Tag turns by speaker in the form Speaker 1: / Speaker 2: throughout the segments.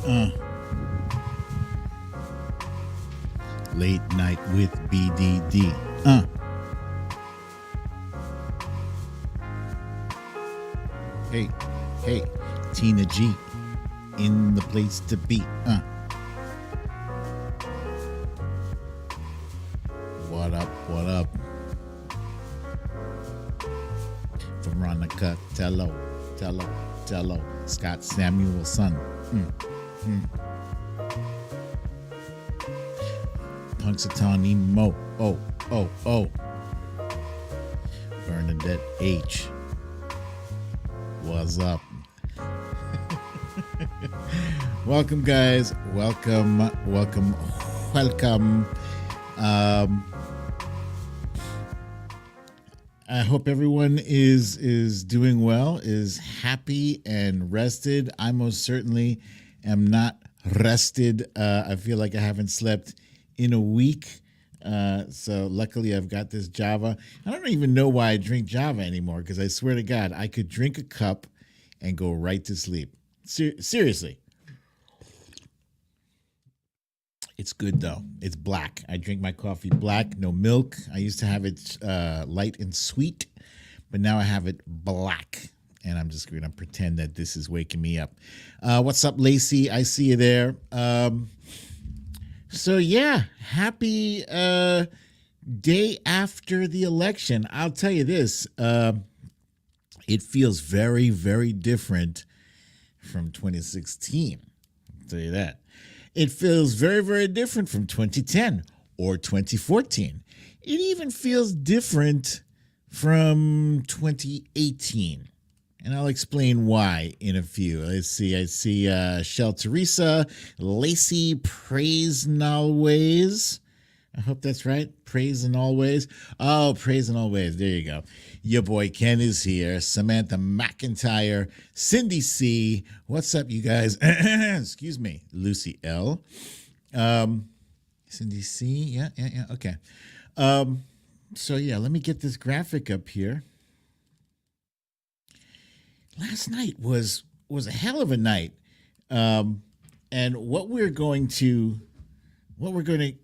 Speaker 1: Uh, Late night with BDD. Hey, hey, Tina G in the place to be. What up? What up? Veronica Tello, Scott Samuelson. Punxsutawney Mo. Oh. Bernadette H. What's up? Welcome, guys. Welcome. I hope everyone is doing well, is happy and rested. I most certainly am not rested. I feel like I haven't slept in a week. So luckily I've got this Java. I don't even know why I drink Java anymore, because I swear to God, I could drink a cup and go right to sleep. Seriously. It's good, though. It's black. I drink my coffee black, no milk. I used to have it light and sweet, but now I have it black. And I'm just going to pretend that this is waking me up. What's up, Lacey? I see you there. So, yeah, happy day after the election. I'll tell you this. It feels very, very different from 2016. I'll tell you that. It feels very, very different from 2010 or 2014. It even feels different from 2018. And I'll explain why in a few. Let's see. I see Shell Teresa, Lacey, Praise and Always. I hope that's right. Praise and Always. Oh, Praise and Always. There you go. Your boy Ken is here. Samantha McIntyre, Cindy C. What's up, you guys? Excuse me. Lucy L. Cindy C. Yeah. Okay. So, yeah, let me get this graphic up here. Last night was a hell of a night. And what we're going to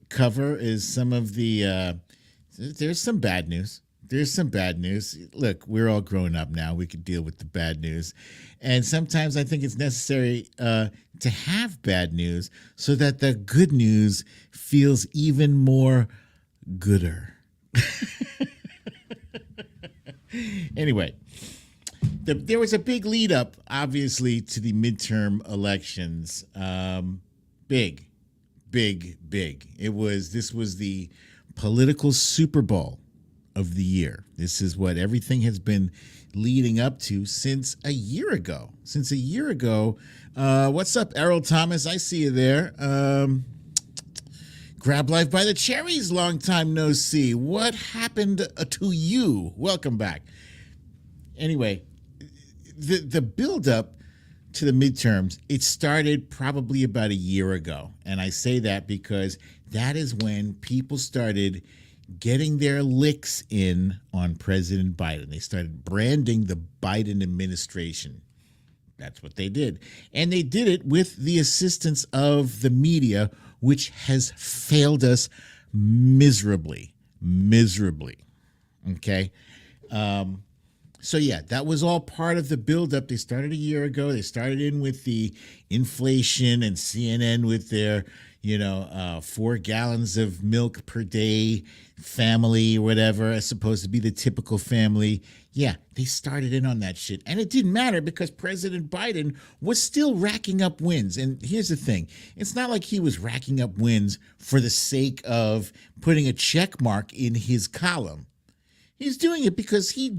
Speaker 1: cover is some of the there's some bad news. Look, we're all grown up now. We can deal with the bad news. And sometimes I think it's necessary to have bad news so that the good news feels even more gooder. Anyway, there was a big lead up, obviously, to the midterm elections. Big. This was the political Super Bowl of the year. This is what everything has been leading up to since a year ago. What's up, Errol Thomas? I see you there. Grab Life by the Cherries, long time no see. What happened to you? Welcome back. Anyway, the build-up to the midterms, it started probably about a year ago. And I say that because that is when people started getting their licks in on President Biden. They started branding the Biden administration. That's what they did. And they did it with the assistance of the media, which has failed us miserably. Okay? So, yeah, that was all part of the buildup. They started a year ago. They started in with the inflation and CNN with their, 4 gallons of milk per day family or whatever, as supposed to be the typical family. Yeah, they started in on that shit. And it didn't matter because President Biden was still racking up wins. And here's the thing. It's not like he was racking up wins for the sake of putting a check mark in his column. He's doing it because he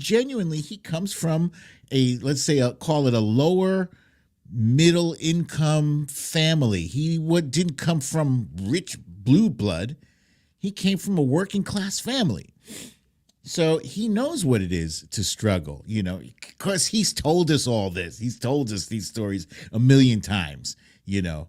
Speaker 1: comes from call it a lower middle income family. He didn't come from rich blue blood. He came from a working class family. So he knows what it is to struggle, because he's told us all this. He's told us these stories a million times,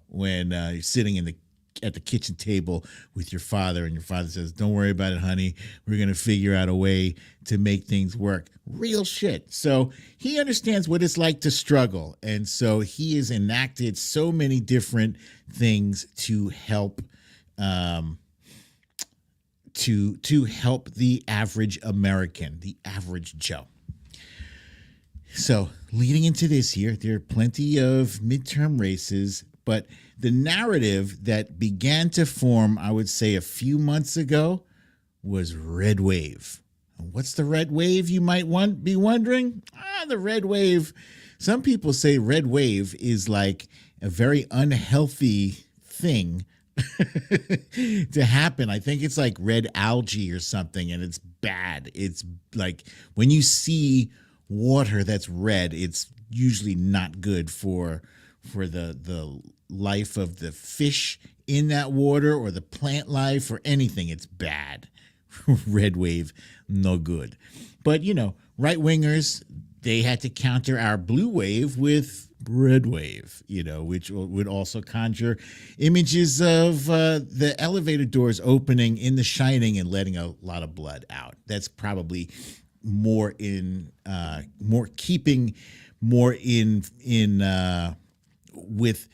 Speaker 1: when you're sitting in the at the kitchen table with your father, and your father says, "Don't worry about it, honey. We're going to figure out a way to make things work." Real shit. So he understands what it's like to struggle. And so he has enacted so many different things to help to help the average American, the average Joe. So leading into this year, there are plenty of midterm races, but the narrative that began to form, I would say, a few months ago was red wave. What's the red wave, you might be wondering? The red wave. Some people say red wave is like a very unhealthy thing to happen. I think it's like red algae or something, and it's bad. It's like when you see water that's red, it's usually not good for the life of the fish in that water or the plant life or anything. It's bad. Red wave, no good. But, right wingers, they had to counter our blue wave with red wave, which would also conjure images of the elevator doors opening in The Shining and letting a lot of blood out. That's probably more in with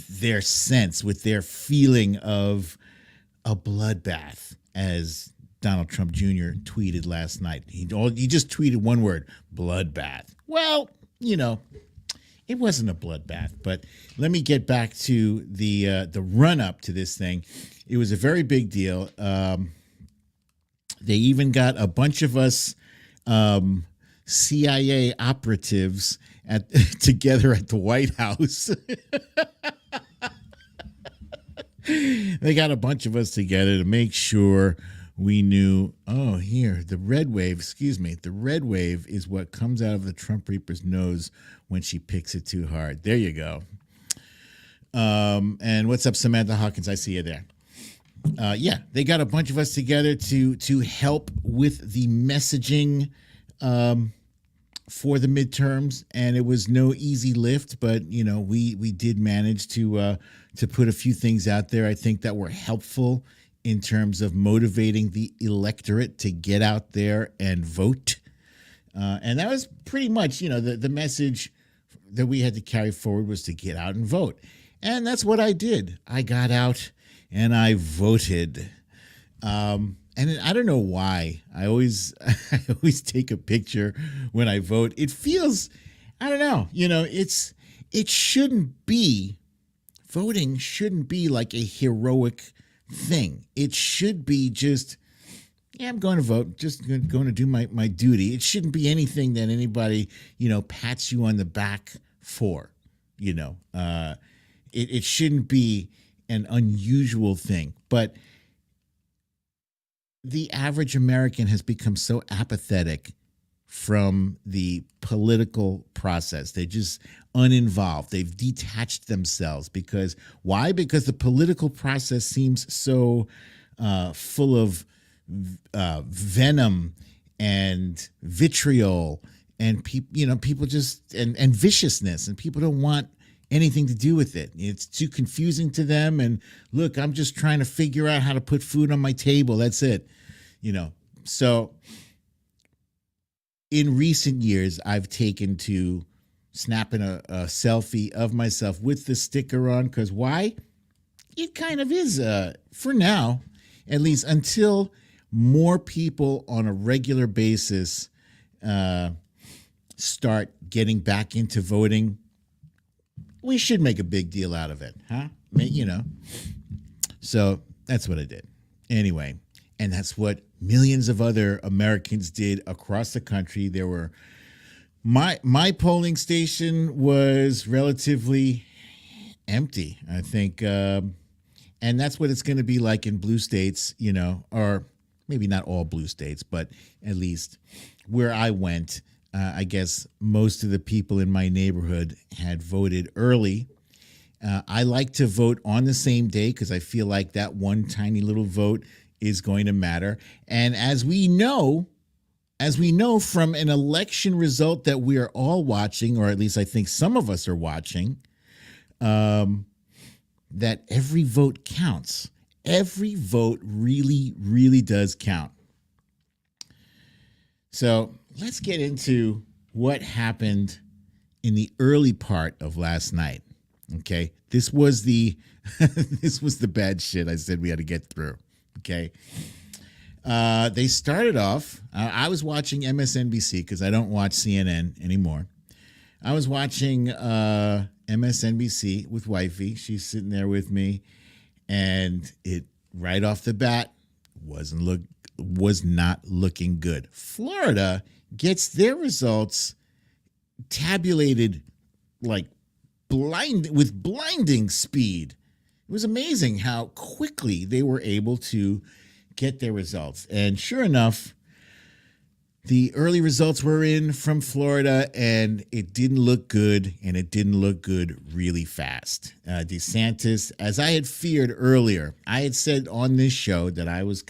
Speaker 1: their sense, with their feeling of a bloodbath, as Donald Trump Jr. tweeted last night. He just tweeted one word: bloodbath. Well, it wasn't a bloodbath, but let me get back to the run up to this thing. It was a very big deal. They even got a bunch of us CIA operatives together at the White House. They got a bunch of us together to make sure we knew, the red wave is what comes out of the Trump Reaper's nose when she picks it too hard. There you go. And what's up, Samantha Hawkins? I see you there. They got a bunch of us together to help with the messaging for the midterms, and it was no easy lift, but we did manage to put a few things out there, I think, that were helpful in terms of motivating the electorate to get out there and vote. And that was pretty much, the message that we had to carry forward was to get out and vote. And that's what I did. I got out and I voted. And I don't know why. I always take a picture when I vote. It feels, I don't know, voting shouldn't be like a heroic thing. It should be just, I'm going to vote, just going to do my duty. It shouldn't be anything that anybody, pats you on the back for, it shouldn't be an unusual thing. But the average American has become so apathetic from the political process. They're just uninvolved. They've detached themselves why? Because the political process seems so full of venom and vitriol and people just and viciousness, and people don't want anything to do with it. It's too confusing to them. And look, I'm just trying to figure out how to put food on my table. That's it. So in recent years, I've taken to snapping a selfie of myself with the sticker on, because why? It kind of is, for now, at least until more people on a regular basis start getting back into voting. We should make a big deal out of it, huh? So that's what I did. Anyway, and that's what millions of other Americans did across the country. There were my polling station was relatively empty, I think, and that's what it's going to be like in blue states, or maybe not all blue states, but at least where I went. I guess most of the people in my neighborhood had voted early. I like to vote on the same day because I feel like that one tiny little vote is going to matter. And as we know from an election result that we are all watching, or at least I think some of us are watching, that every vote counts. Every vote really, really does count. So let's get into what happened in the early part of last night. Okay, this was the this was the bad shit I said we had to get through. Okay, they started off. I was watching MSNBC because I don't watch CNN anymore. I was watching MSNBC with wifey. She's sitting there with me, and it right off the bat was not looking good. Florida gets their results tabulated like with blinding speed. It was amazing how quickly they were able to get their results. And sure enough, the early results were in from Florida, and it didn't look good, and it didn't look good really fast. DeSantis, as I had feared earlier, I had said on this show that I was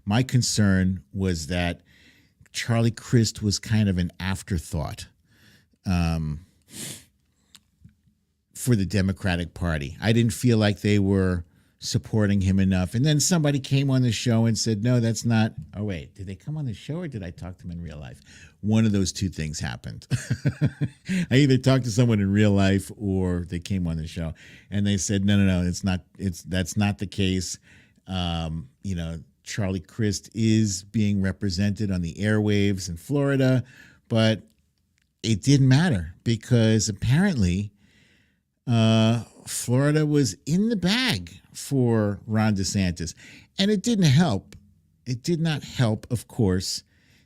Speaker 1: my concern was that Charlie Crist was kind of an afterthought for the Democratic Party. I didn't feel like they were supporting him enough. And then somebody came on the show and said, no, that's not. Oh, wait, did they come on the show or did I talk to them in real life? One of those two things happened. I either talked to someone in real life or they came on the show and they said, no, that's not the case. Charlie Crist is being represented on the airwaves in Florida, but it didn't matter because apparently Florida was in the bag for Ron DeSantis. And it didn't help. It did not help, of course,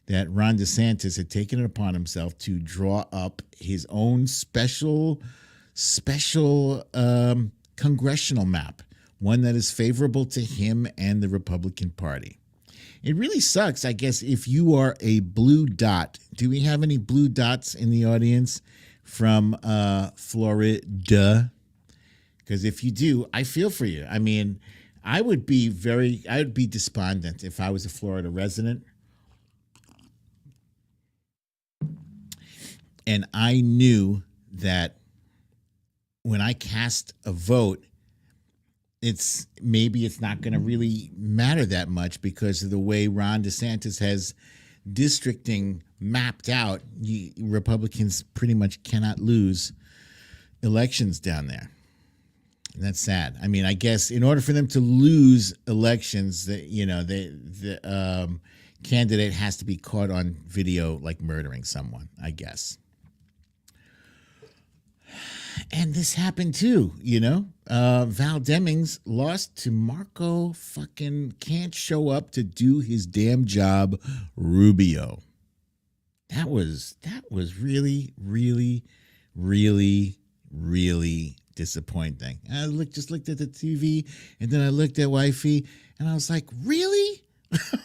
Speaker 1: that Ron DeSantis had taken it upon himself to draw up his own special congressional map, one that is favorable to him and the Republican Party. It really sucks, I guess, if you are a blue dot. Do we have any blue dots in the audience from Florida? Because if you do, I feel for you. I mean, I would be despondent if I was a Florida resident and I knew that when I cast a vote, it's not going to really matter that much because of the way Ron DeSantis has districting mapped out. Republicans pretty much cannot lose elections down there. And that's sad. I mean, I guess in order for them to lose elections, the candidate has to be caught on video like murdering someone, I guess. And this happened too, Val Demings lost to Marco fucking can't show up to do his damn job, Rubio. That was really, really, really, really disappointing. I just looked at the TV and then I looked at wifey and I was like, really?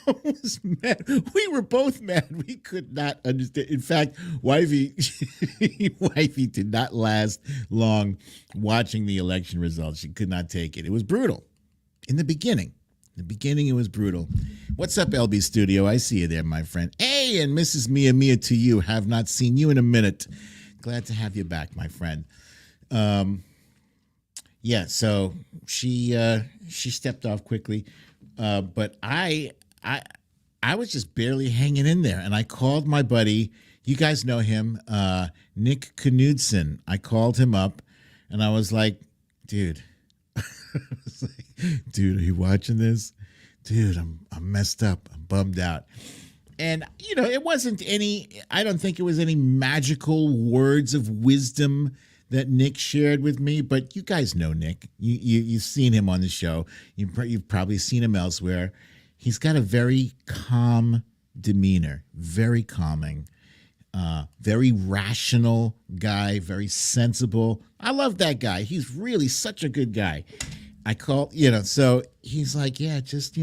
Speaker 1: I was mad. We were both mad. We could not understand. In fact, wifey did not last long watching the election results. She could not take it. It was brutal. In the beginning, it was brutal. What's up, LB Studio? I see you there, my friend. Hey, and Mrs. Mia to you. Have not seen you in a minute. Glad to have you back, my friend. Yeah, so she stepped off quickly. But I was just barely hanging in there, and I called my buddy. You guys know him, Nick Knudsen. I called him up, and I was like, "Dude, dude, are you watching this? Dude, I'm messed up. I'm bummed out." And it wasn't any. I don't think it was any magical words of wisdom that Nick shared with me, but you guys know Nick. You've seen him on the show. You've probably seen him elsewhere. He's got a very calm demeanor, very calming, very rational guy, very sensible. I love that guy. He's really such a good guy. I call, so he's like, yeah, just,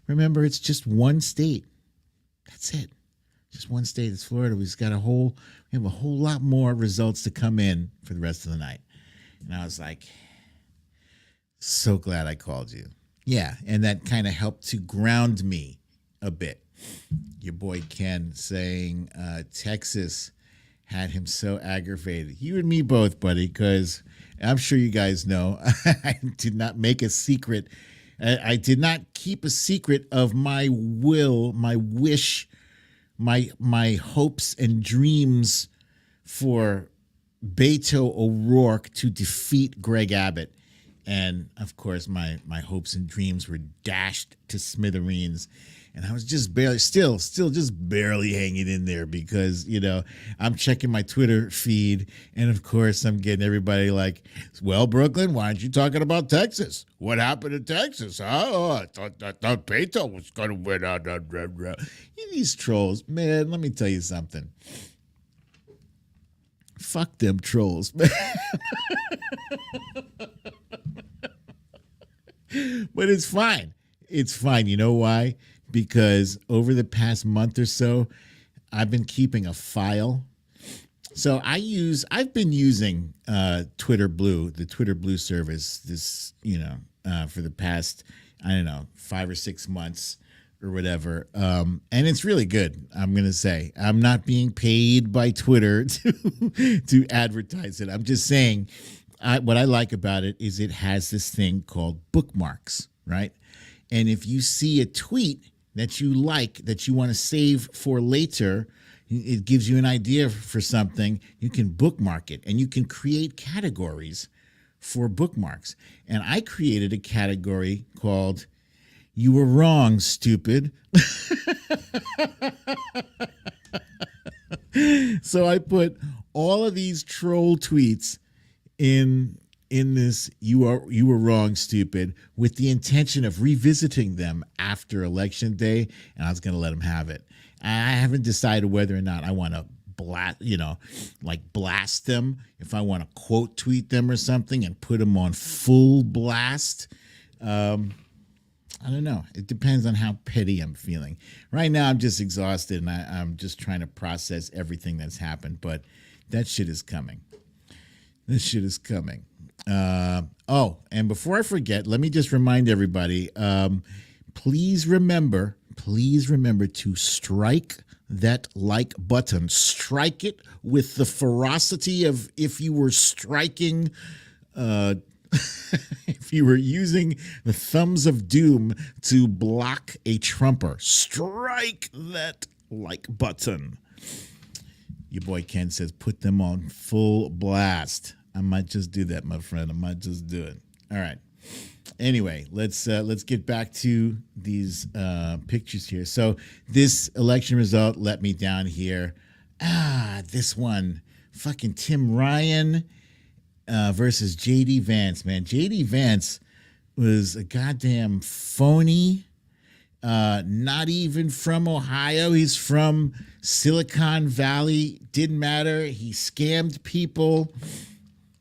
Speaker 1: remember it's just one state. That's it. Just one state. It's Florida. We have a whole lot more results to come in for the rest of the night. And I was like, so glad I called you. Yeah. And that kind of helped to ground me a bit. Your boy Ken saying Texas had him so aggravated. You and me both, buddy, because I'm sure you guys know I did not make a secret. I did not keep a secret of my will, my wish, my hopes and dreams for Beto O'Rourke to defeat Greg Abbott. And of course, my hopes and dreams were dashed to smithereens. And I was just still just barely hanging in there because, I'm checking my Twitter feed. And of course, I'm getting everybody like, well, Brooklyn, why aren't you talking about Texas? What happened in Texas? Oh, I thought Beto was going to win. These trolls, man, let me tell you something. Fuck them trolls, man. But it's fine. It's fine. You know why? Because over the past month or so, I've been keeping a file. So I've been using Twitter Blue, the Twitter Blue service, for the past, 5 or 6 months or whatever. And it's really good. I'm going to say I'm not being paid by Twitter to advertise it. I'm just saying what I like about it is it has this thing called bookmarks, right? And if you see a tweet that you like, that you want to save for later, it gives you an idea for something, you can bookmark it and you can create categories for bookmarks. And I created a category called "You Were Wrong, Stupid." So I put all of these troll tweets in this you were wrong, stupid, with the intention of revisiting them after election day, and I was going to let them have it. I haven't decided whether or not I want to blast them, if I want to quote tweet them or something and put them on full blast. I don't know. It depends on how petty I'm feeling. Right now, I'm just exhausted, and I'm just trying to process everything that's happened, but that shit is coming. This shit is coming. And before I forget, let me just remind everybody, please remember to strike that like button. Strike it with the ferocity of if you were striking, if you were using the thumbs of doom to block a Trumper. Strike that like button. Your boy Ken says, put them on full blast. I might just do that, my friend. I might just do it. All right. Anyway, let's get back to these pictures here. So this election result let me down here. This one, fucking Tim Ryan versus J.D. Vance, man. J.D. Vance was a goddamn phony. Not even from Ohio. He's from Silicon Valley. Didn't matter. He scammed people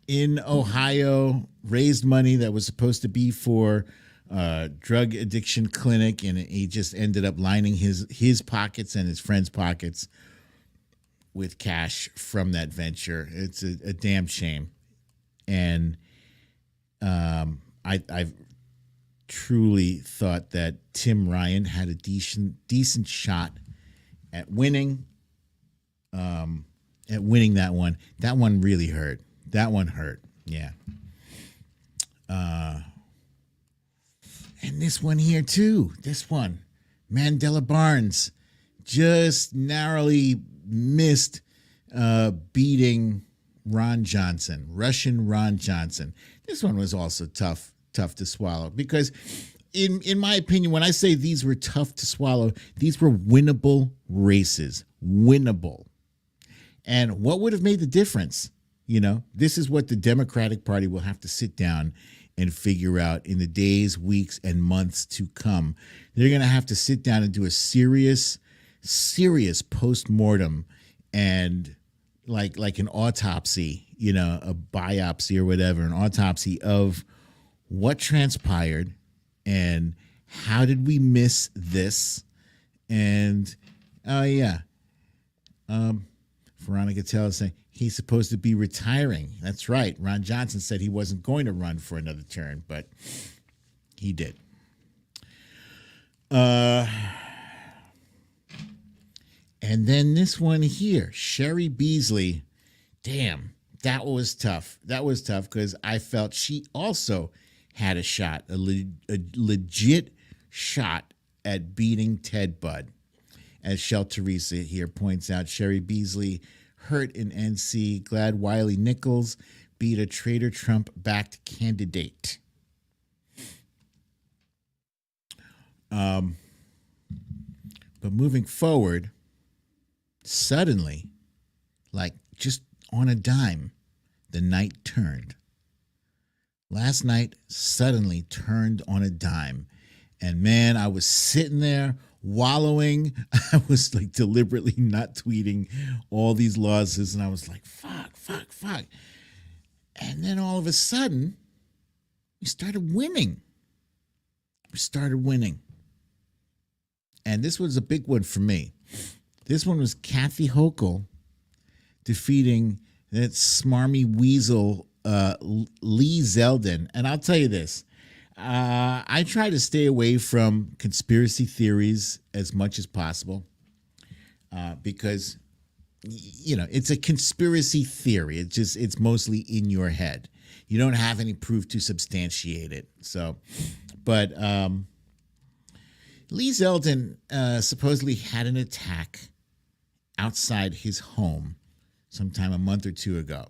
Speaker 1: in Ohio, raised money that was supposed to be for drug addiction clinic, and he just ended up lining his pockets and his friends' pockets with cash from that venture. It's a damn shame. And I've truly thought that Tim Ryan had a decent shot at winning. That one. That one really hurt. That one hurt. Yeah. And this one here too. This one, Mandela Barnes, just narrowly missed beating Russian Ron Johnson. This one was also tough to swallow because in my opinion, when I say these were tough to swallow, these were winnable races. Winnable. And what would have made the difference? This is what the Democratic Party will have to sit down and figure out in the days, weeks, and months to come. They're going to have to sit down and do a serious postmortem and like an autopsy, a biopsy or whatever, an autopsy of what transpired and how did we miss this? And, Veronica Tell is saying he's supposed to be retiring. That's right. Ron Johnson said he wasn't going to run for another term, but he did. And then this one here, Sherry Beasley. Damn, that was tough. That was tough because I felt she also had a shot, a legit shot at beating Ted Budd. As Shel Teresa here points out, Sherry Beasley hurt in NC. Glad Wiley Nichols beat a traitor Trump-backed candidate. But moving forward, suddenly, like just on a dime, the night turned. Last night suddenly turned on a dime. And man, I was sitting there wallowing. I was like deliberately not tweeting all these losses. And I was like, fuck. And then all of a sudden, we started winning. And this was a big one for me. This one was Kathy Hochul defeating that smarmy weasel Lee Zeldin. And I'll tell you this. I try to stay away from conspiracy theories as much as possible because, you know, it's a conspiracy theory. It's mostly in your head. You don't have any proof to substantiate it. So, but Lee Zeldin supposedly had an attack outside his home sometime a month or two ago.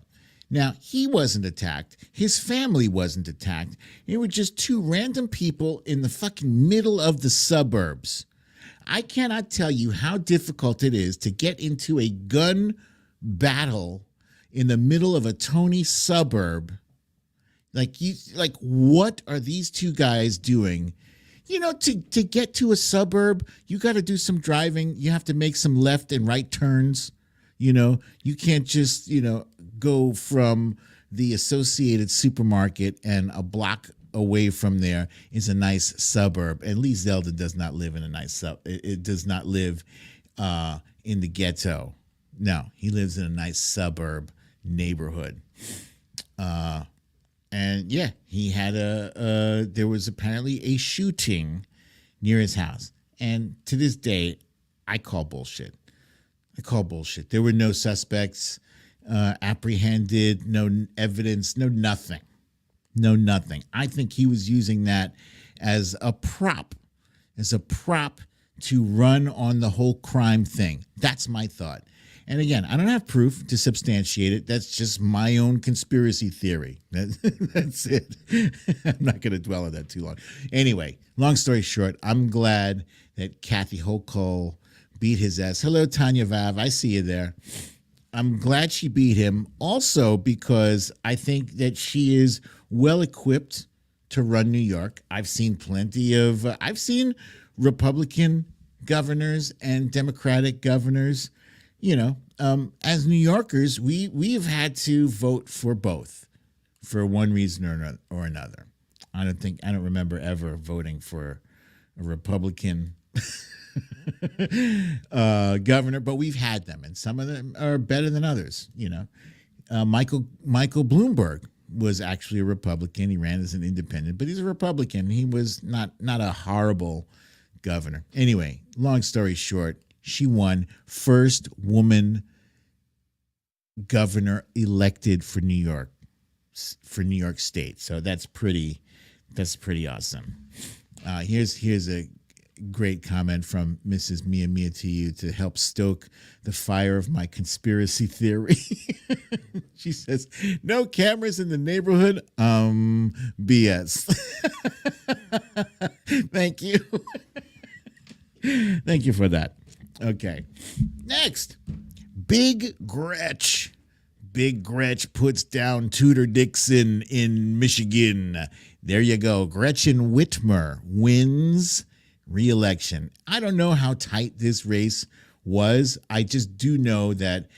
Speaker 1: Now, he wasn't attacked. His family wasn't attacked. It were just two random people in the fucking middle of the suburbs. I cannot tell you how difficult it is to get into a gun battle in the middle of a Tony suburb. Like, what are these two guys doing? You know, to get to a suburb, you got to do some driving. You have to make some left and right turns. You know, you can't just, go from the Associated Supermarket and a block away from there is a nice suburb. And Lee Zeldin does not live in a nice It does not live in the ghetto. No, he lives in a nice suburb neighborhood. And yeah, he had there was apparently a shooting near his house. And to this day, I call bullshit. There were no suspects apprehended, no evidence, no nothing. I think he was using that as a prop to run on the whole crime thing. That's my thought. And again, I don't have proof to substantiate it. That's just my own conspiracy theory. That's it. I'm not going to dwell on that too long. Anyway, long story short, I'm glad that Kathy Hochul beat his ass. Hello, Tanya Vav. I see you there. I'm glad she beat him also because I think that she is well equipped to run New York. I've seen I've seen Republican governors and Democratic governors. As New Yorkers, we've had to vote for both for one reason or another. I don't remember ever voting for a Republican governor, but we've had them, and some of them are better than others. Michael Bloomberg was actually a Republican. He ran as an independent, but he's a Republican. He was not a horrible governor. Anyway, long story short, she won, first woman governor elected for New York State. So that's pretty awesome. Here's a great comment from Mrs. Mia to you to help stoke the fire of my conspiracy theory. She says, no cameras in the neighborhood. BS. Thank you. Thank you for that. Okay. Next, Big Gretch. Big Gretch puts down Tudor Dixon in Michigan. There you go. Gretchen Whitmer wins re-election. I don't know how tight this race was. I just do know that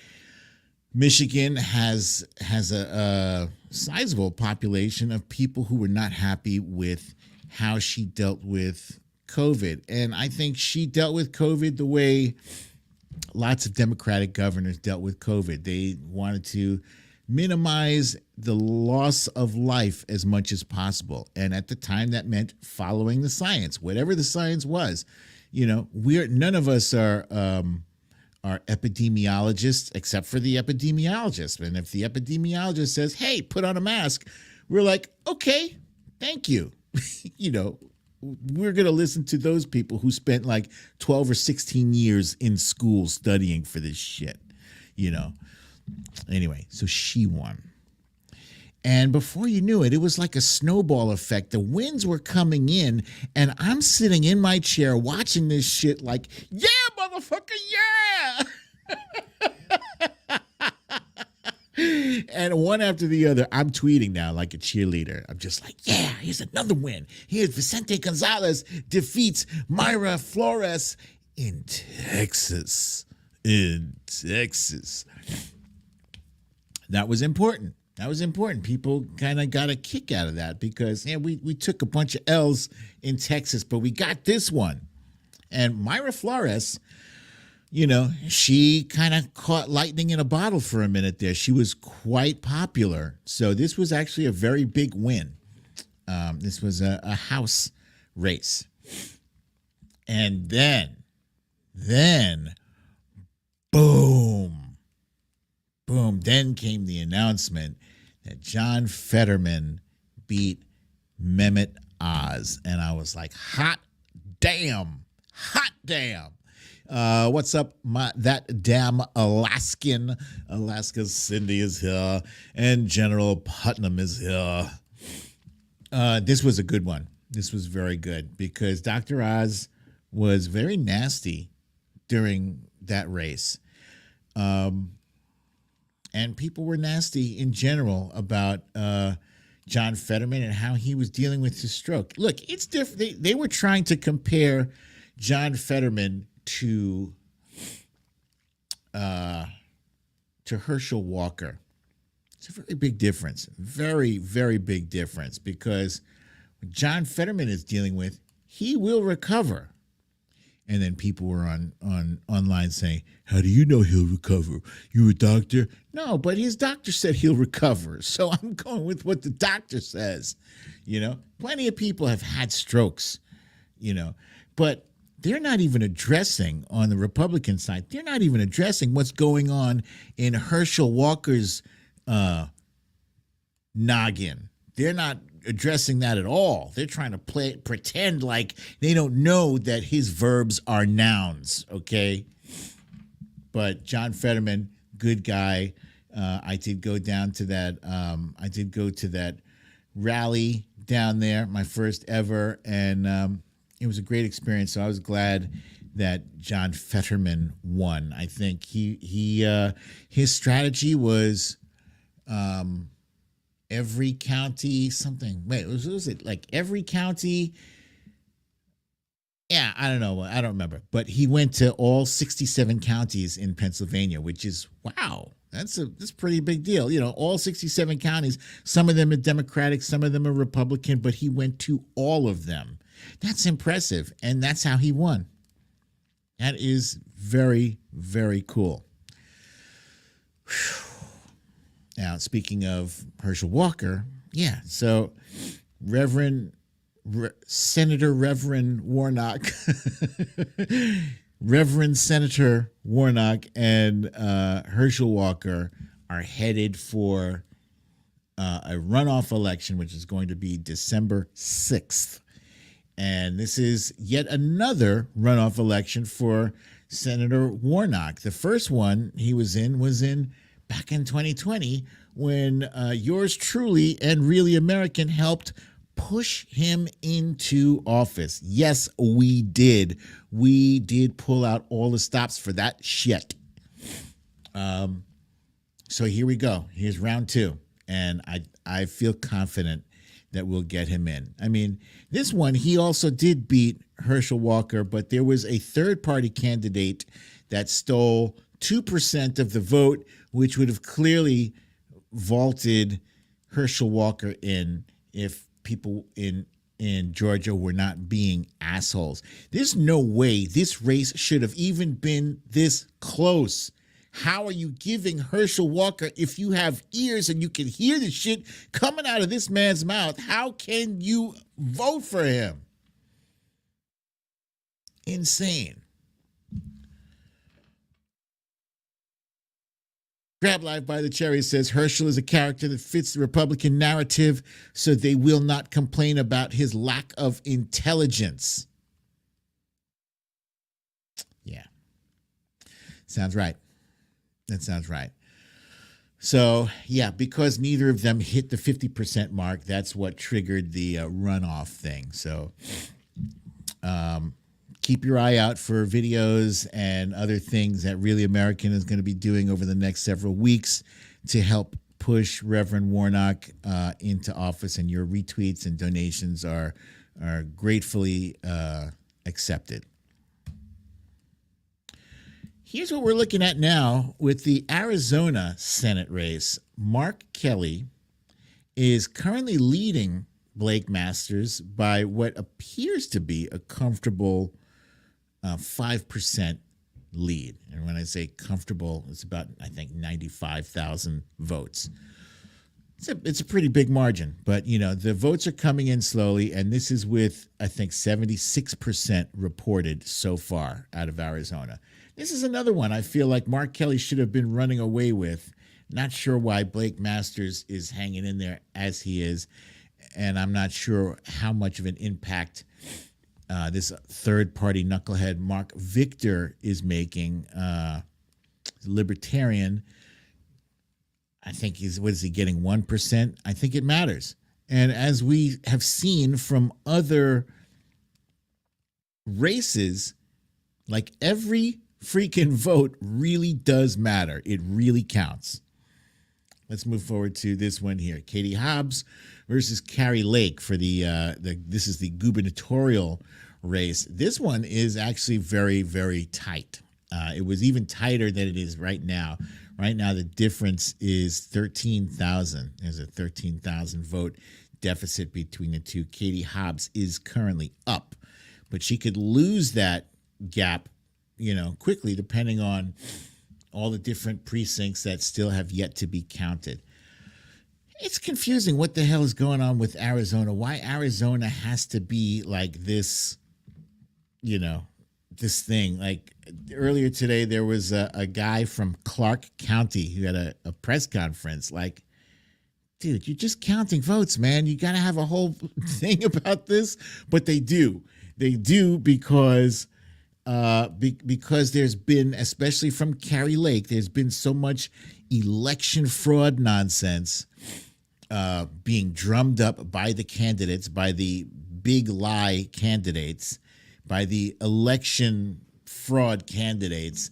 Speaker 1: Michigan has a sizable population of people who were not happy with how she dealt with COVID. And I think she dealt with COVID the way lots of Democratic governors dealt with COVID. They wanted to minimize the loss of life as much as possible. And at the time, that meant following the science, whatever the science was. None of us are are epidemiologists, except for the epidemiologist. And if the epidemiologist says, hey, put on a mask, we're like, okay, thank you. You know, we're going to listen to those people who spent like 12 or 16 years in school studying for this shit, you know. Anyway, so she won. And before you knew it, it was like a snowball effect. The winds were coming in, and I'm sitting in my chair watching this shit like, yeah, motherfucker, yeah! And one after the other, I'm tweeting now like a cheerleader. I'm just like, yeah, here's another win. Here's Vicente Gonzalez defeats Mayra Flores in Texas. In Texas. That was important. That was important. People kind of got a kick out of that because we took a bunch of L's in Texas, but we got this one. And Mayra Flores, you know, she kind of caught lightning in a bottle for a minute there. She was quite popular. So this was actually a very big win. This was a House race. And then, boom, then came the announcement that John Fetterman beat Mehmet Oz. And I was like, hot damn. What's up, that damn Alaskan? Alaska's Cindy is here, and General Putnam is here. This was a good one. This was very good because Dr. Oz was very nasty during that race. And people were nasty in general about John Fetterman and how he was dealing with his stroke. Look, it's different. They were trying to compare John Fetterman to Herschel Walker. It's a very big difference. Very, very big difference because what John Fetterman is dealing with, he will recover. And then people were online saying, how do you know he'll recover? You a doctor? No, but his doctor said he'll recover. So I'm going with what the doctor says. You know, plenty of people have had strokes, you know, but they're not even addressing on the Republican side. They're not even addressing what's going on in Herschel Walker's noggin. They're not addressing that at all. They're trying to pretend like they don't know that his verbs are nouns, okay? But John Fetterman, good guy. I did go down to that. I did go to that rally down there, my first ever, and it was a great experience. So I was glad that John Fetterman won. I think his strategy was every county something. Wait, was it like every county? Yeah, I don't know. I don't remember. But he went to all 67 counties in Pennsylvania, which is, wow, that's a pretty big deal. You know, all 67 counties, some of them are Democratic, some of them are Republican, but he went to all of them. That's impressive. And that's how he won. That is very, very cool. Whew. Now, speaking of Herschel Walker, yeah, so Senator Reverend Warnock, Reverend Senator Warnock and Herschel Walker are headed for a runoff election, which is going to be December 6th. And this is yet another runoff election for Senator Warnock. The first one he was in back in 2020 when yours truly and Really American helped push him into office. Yes, we did. We did pull out all the stops for that shit. So here we go. Here's round two. And I feel confident that we'll get him in. I mean, this one, he also did beat Herschel Walker, but there was a third-party candidate that stole 2% of the vote, which would have clearly vaulted Herschel Walker in if people in Georgia were not being assholes. There's no way this race should have even been this close. How are you giving Herschel Walker, if you have ears and you can hear the shit coming out of this man's mouth, how can you vote for him? Insane. Grab Live by the Cherry says Herschel is a character that fits the Republican narrative, so they will not complain about his lack of intelligence. Yeah. Sounds right. That sounds right. So, yeah, because neither of them hit the 50% mark, that's what triggered the runoff thing. So, keep your eye out for videos and other things that Really American is going to be doing over the next several weeks to help push Reverend Warnock into office. And your retweets and donations are gratefully accepted. Here's what we're looking at now with the Arizona Senate race. Mark Kelly is currently leading Blake Masters by what appears to be a comfortable 5% lead. And when I say comfortable, it's about, I think, 95,000 votes. It's a pretty big margin, but, you know, the votes are coming in slowly, and this is with, I think, 76% reported so far out of Arizona. This is another one I feel like Mark Kelly should have been running away with. Not sure why Blake Masters is hanging in there as he is, and I'm not sure how much of an impact this third-party knucklehead Mark Victor is making. Libertarian, I think what is he getting, 1%? I think it matters. And as we have seen from other races, like every freaking vote really does matter. It really counts. Let's move forward to this one here. Katie Hobbs versus Kari Lake for this is the gubernatorial race. This one is actually very, very tight. It was even tighter than it is right now. Right now, the difference is 13,000. There's a 13,000 vote deficit between the two. Katie Hobbs is currently up, but she could lose that gap, you know, quickly, depending on all the different precincts that still have yet to be counted. It's confusing what the hell is going on with Arizona. Why Arizona has to be like this, you know, this thing. Like earlier today, there was a guy from Clark County who had a press conference. Like, dude, you're just counting votes, man. You got to have a whole thing about this. But they do. They do because there's been, especially from Kari Lake, there's been so much election fraud nonsense being drummed up by the candidates, by the big lie candidates, by the election fraud candidates.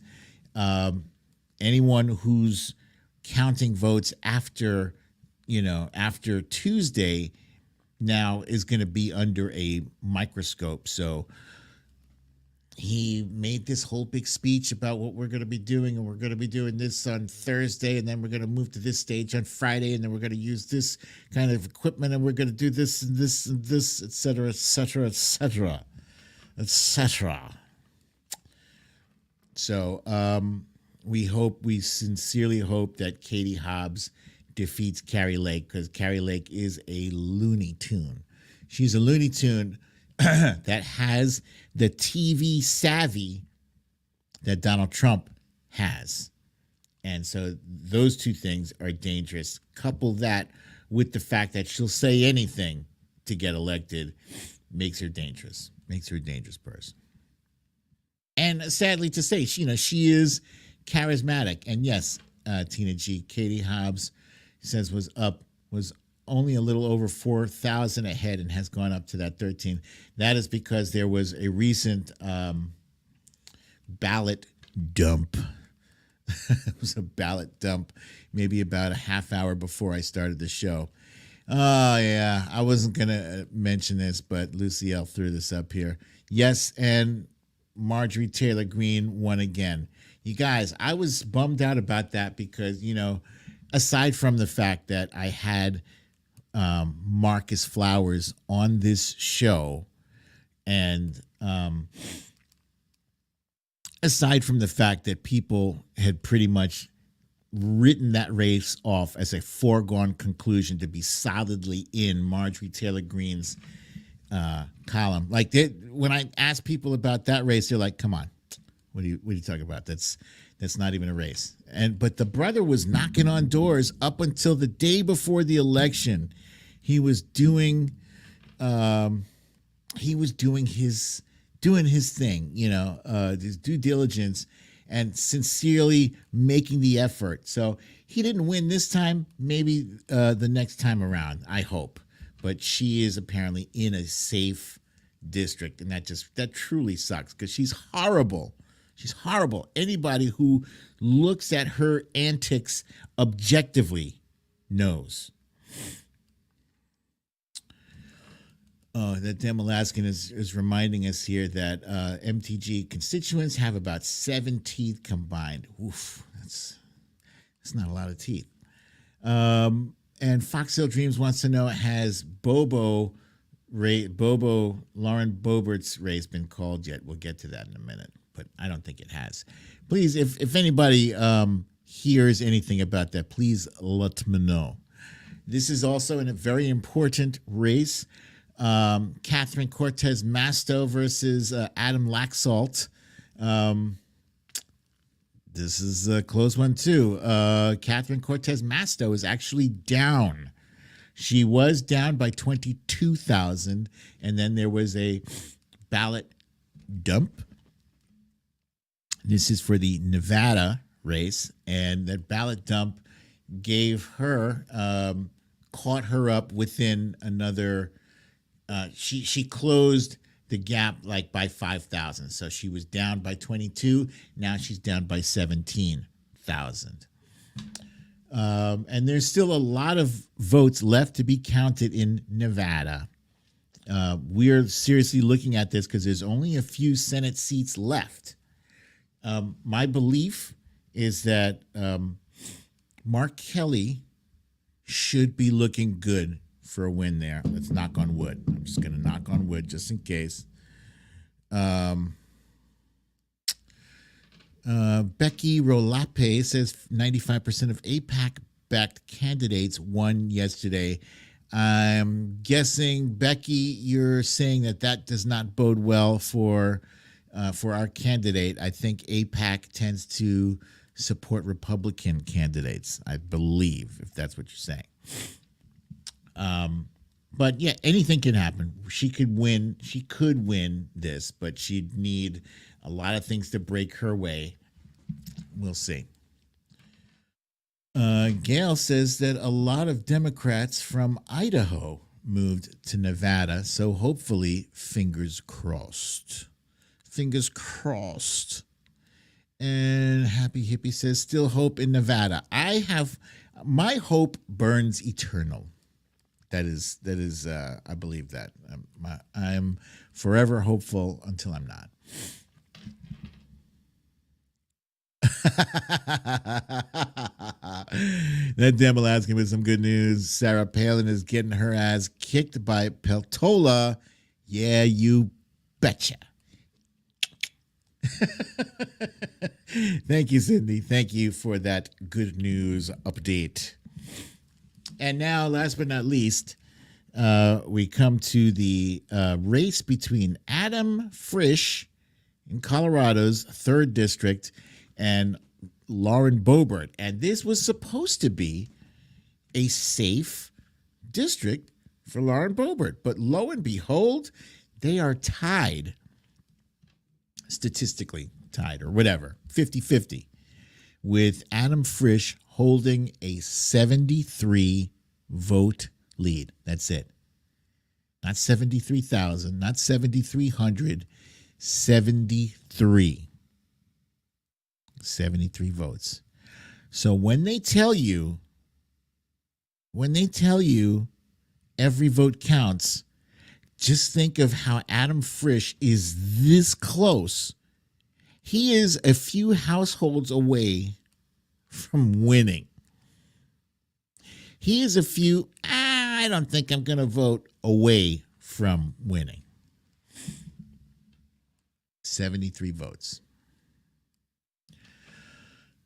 Speaker 1: Anyone who's counting votes after Tuesday now is going to be under a microscope. So he made this whole big speech about what we're going to be doing, and we're going to be doing this on Thursday, and then we're going to move to this stage on Friday, and then we're going to use this kind of equipment, and we're going to do this and this and this, et cetera, et cetera, et cetera, et cetera. So we sincerely hope that Katie Hobbs defeats Kari Lake, because Kari Lake is a Looney Tune. She's a Looney Tune that has the TV savvy that Donald Trump has. And so those two things are dangerous. Couple that with the fact that she'll say anything to get elected, makes her dangerous. Makes her a dangerous person. And sadly to say, she is charismatic. And yes, Tina G, Katie Hobbs says was only a little over 4,000 ahead and has gone up to that 13. That is because there was a recent ballot dump. It was a ballot dump maybe about a half hour before I started the show. Oh, yeah. I wasn't going to mention this, but Lucille threw this up here. Yes, and Marjorie Taylor Greene won again. You guys, I was bummed out about that because, aside from the fact that I had Marcus Flowers on this show, and aside from the fact that people had pretty much written that race off as a foregone conclusion to be solidly in Marjorie Taylor Greene's column. Like when I asked people about that race, they're like, come on, What are you talking about? That's not even a race. But the brother was knocking on doors up until the day before the election. He was doing his thing, his due diligence, and sincerely making the effort. So he didn't win this time. Maybe the next time around, I hope. But she is apparently in a safe district, and that truly sucks because she's horrible. She's horrible. Anybody who looks at her antics objectively knows. Oh, that Dan Alaskan is reminding us here that MTG constituents have about 7 teeth combined. Oof, that's not a lot of teeth. And Foxhill Dreams wants to know, has Lauren Boebert's race been called yet? We'll get to that in a minute, but I don't think it has. Please, if anybody hears anything about that, please let me know. This is also in a very important race. Catherine Cortez Masto versus Adam Laxalt. This is a close one, too. Catherine Cortez Masto is actually down. She was down by 22,000, and then there was a ballot dump. This is for the Nevada race, and that ballot dump gave her, caught her up within another. She closed the gap like by 5,000. So she was down by 22. Now she's down by 17,000. And there's still a lot of votes left to be counted in Nevada. We're seriously looking at this because there's only a few Senate seats left. My belief is that Mark Kelly should be looking good for a win there. Let's knock on wood. I'm just going to knock on wood just in case. Becky Rolape says 95% of AIPAC-backed candidates won yesterday. I'm guessing, Becky, you're saying that does not bode well for our candidate. I think AIPAC tends to support Republican candidates, I believe, if that's what you're saying. But yeah, anything can happen. She could win this, but she'd need a lot of things to break her way. We'll see. Gail says that a lot of Democrats from Idaho moved to Nevada, so hopefully, fingers crossed. Fingers crossed. And Happy Hippie says, still hope in Nevada. My hope burns eternal. That is. I believe that. I'm forever hopeful until I'm not. That damn Alaskan with some good news. Sarah Palin is getting her ass kicked by Peltola. Yeah, you betcha. Thank you, Cindy. Thank you for that good news update. And now, last but not least, we come to the race between Adam Frisch in Colorado's 3rd district and Lauren Boebert. And this was supposed to be a safe district for Lauren Boebert. But lo and behold, they are tied, statistically tied or whatever, 50-50, with Adam Frisch holding a 73 vote lead. That's it. Not 73,000, not 7,300, 73. 73 votes. So when they tell you every vote counts, just think of how Adam Frisch is this close. He is a few households away from winning. He is a few, I don't think I'm going to vote, away from winning. 73 votes.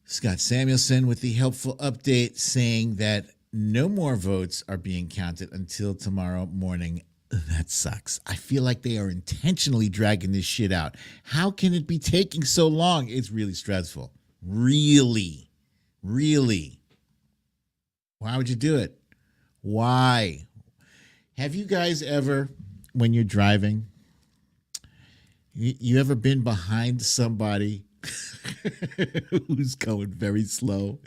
Speaker 1: Scott Samuelson with the helpful update saying that no more votes are being counted until tomorrow morning That sucks. I feel like they are intentionally dragging this shit out. How can it be taking so long? It's really stressful. Really. Really. Why would you do it? Why? Have you guys ever, when you're driving, you ever been behind somebody who's going very slow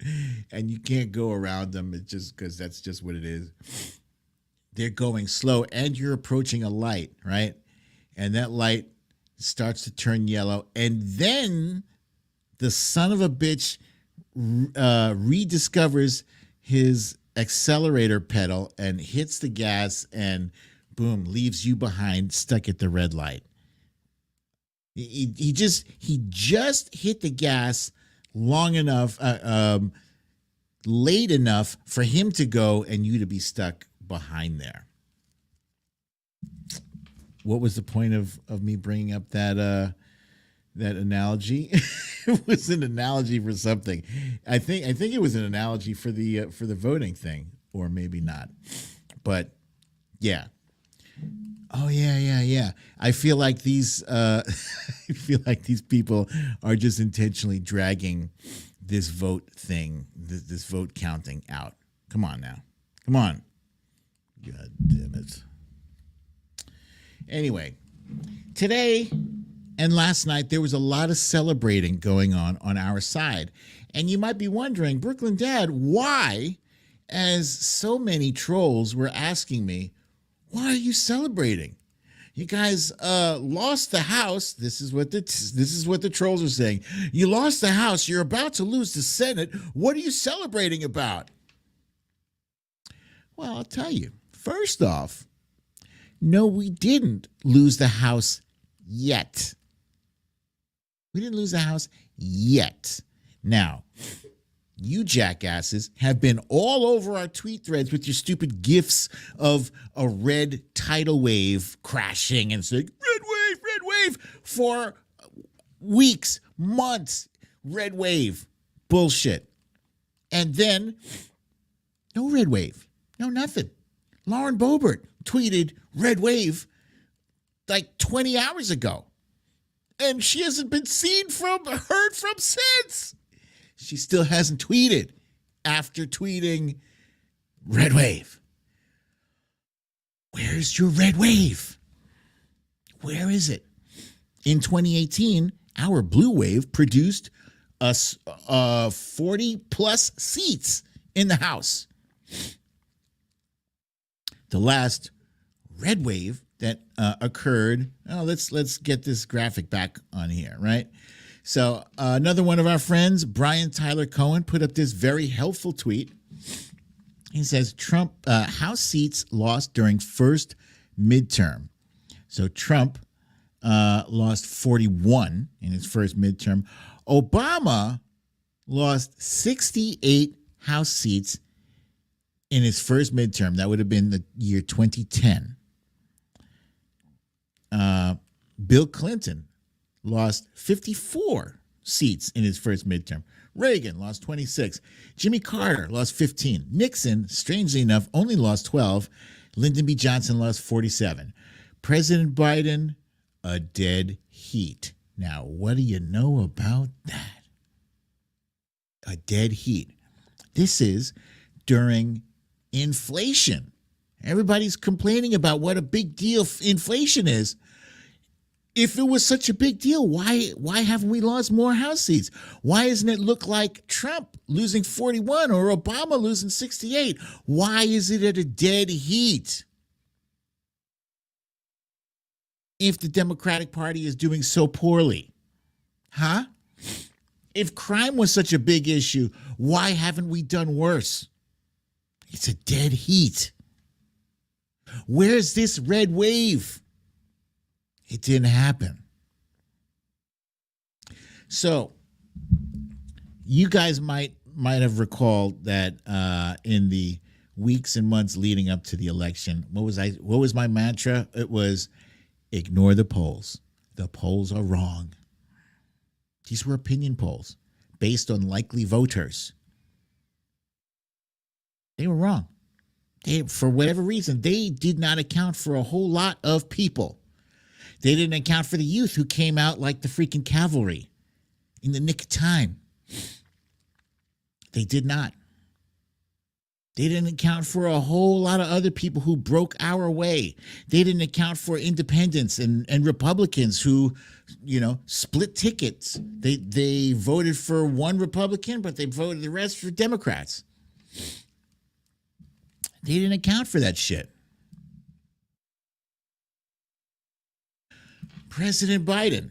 Speaker 1: and you can't go around them? It's just because that's just what it is. They're going slow and you're approaching a light, right? And that light starts to turn yellow. And then the son of a bitch rediscovers his accelerator pedal and hits the gas and boom, leaves you behind, stuck at the red light. He just hit the gas long enough, late enough for him to go and you to be stuck behind there. What was the point of me bringing up that analogy? It was an analogy for something. I think it was an analogy for the voting thing, or maybe not. But yeah. Oh yeah. I feel like these people are just intentionally dragging this vote thing, this vote counting out. Come on now. Come on. God damn it. Anyway, today and last night, there was a lot of celebrating going on our side. And you might be wondering, Brooklyn Dad, why, as so many trolls were asking me, why are you celebrating? You guys lost the House. This is what the trolls are saying. You lost the House. You're about to lose the Senate. What are you celebrating about? Well, I'll tell you. First off, no, we didn't lose the House yet. We didn't lose the House yet. Now, you jackasses have been all over our tweet threads with your stupid gifs of a red tidal wave crashing and saying, red wave, for weeks, months, red wave. Bullshit. And then, no red wave. No, nothing. Lauren Boebert tweeted red wave like 20 hours ago. And she hasn't been heard from since. She still hasn't tweeted after tweeting red wave. Where's your red wave? Where is it? In 2018, our blue wave produced us 40 plus seats in the House. The last red wave that occurred. Oh, let's get this graphic back on here, right? So another one of our friends, Brian Tyler Cohen, put up this very helpful tweet. He says, Trump House seats lost during first midterm. So Trump lost 41 in his first midterm. Obama lost 68 House seats in his first midterm. That would have been the year 2010. Bill Clinton lost 54 seats in his first midterm. Reagan lost 26. Jimmy Carter lost 15. Nixon, strangely enough, only lost 12. Lyndon B. Johnson lost 47. President Biden, a dead heat. Now, what do you know about that? A dead heat. This is during inflation. Everybody's complaining about what a big deal inflation is. If it was such a big deal, why haven't we lost more House seats? Why doesn't it look like Trump losing 41 or Obama losing 68? Why is it at a dead heat? If the Democratic Party is doing so poorly, huh? If crime was such a big issue, why haven't we done worse? It's a dead heat. Where's this red wave? It didn't happen. So, you guys might have recalled that in the weeks and months leading up to the election, what was my mantra? It was ignore the polls. The polls are wrong. These were opinion polls based on likely voters. They were wrong. For whatever reason, they did not account for a whole lot of people. They didn't account for the youth who came out like the freaking cavalry in the nick of time. They did not. They didn't account for a whole lot of other people who broke our way. They didn't account for independents and Republicans who, split tickets. They voted for one Republican, but they voted the rest for Democrats. They didn't account for that shit. President Biden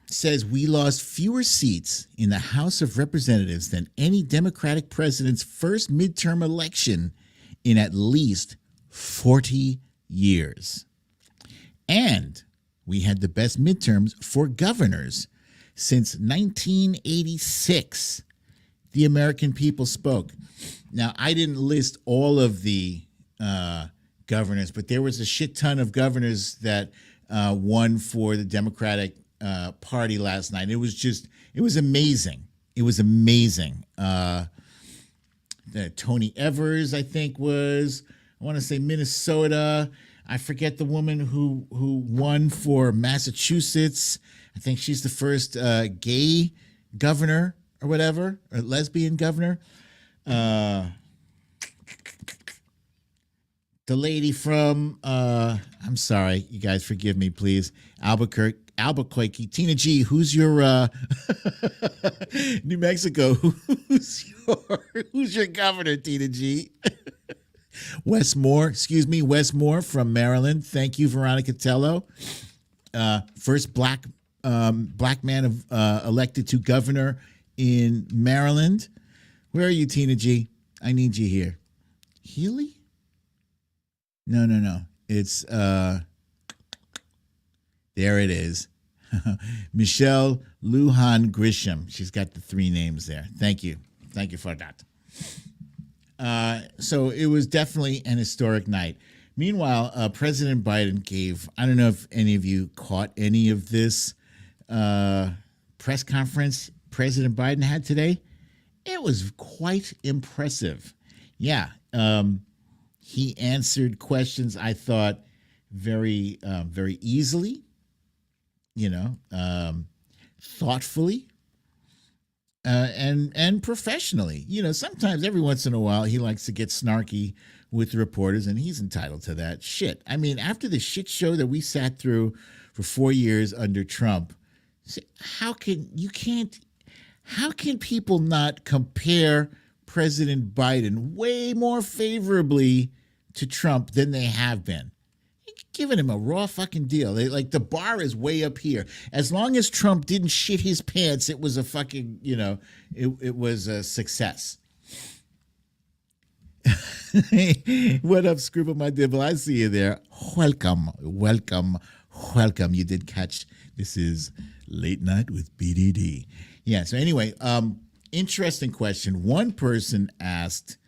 Speaker 1: says we lost fewer seats in the House of Representatives than any Democratic president's first midterm election in at least 40 years. And we had the best midterms for governors since 1986. The American people spoke. Now, I didn't list all of the governors, but there was a shit ton of governors that won for the Democratic Party last night. It was amazing. It was amazing. Tony Evers, I think, I want to say Minnesota. I forget the woman who won for Massachusetts. I think she's the first gay governor or whatever, or lesbian governor. The lady from, I'm sorry, you guys forgive me, please. Albuquerque, Tina G, who's your, New Mexico, who's your governor, Tina G? Wes Moore from Maryland. Thank you, Veronica Tello. First black man elected to governor in Maryland. Where are you, Tina G? I need you here. Healy? No. It's there it is. Michelle Lujan Grisham. She's got the three names there. Thank you for that. So it was definitely an historic night. Meanwhile, President Biden gave, I don't know if any of you caught any of this press conference President Biden had today. It was quite impressive. Yeah. He answered questions, I thought, very, very easily, thoughtfully, and professionally. Sometimes every once in a while he likes to get snarky with the reporters, and he's entitled to that shit. I mean, after the shit show that we sat through for 4 years under Trump, how can people not compare President Biden way more favorably to Trump than they have been? Giving him a raw fucking deal. The bar is way up here. As long as Trump didn't shit his pants, it was a fucking, it was a success. What up, Scribble My Dibble? I see you there. Welcome. You did catch, this is Late Night with BDD. Yeah, so anyway, interesting question. One person asked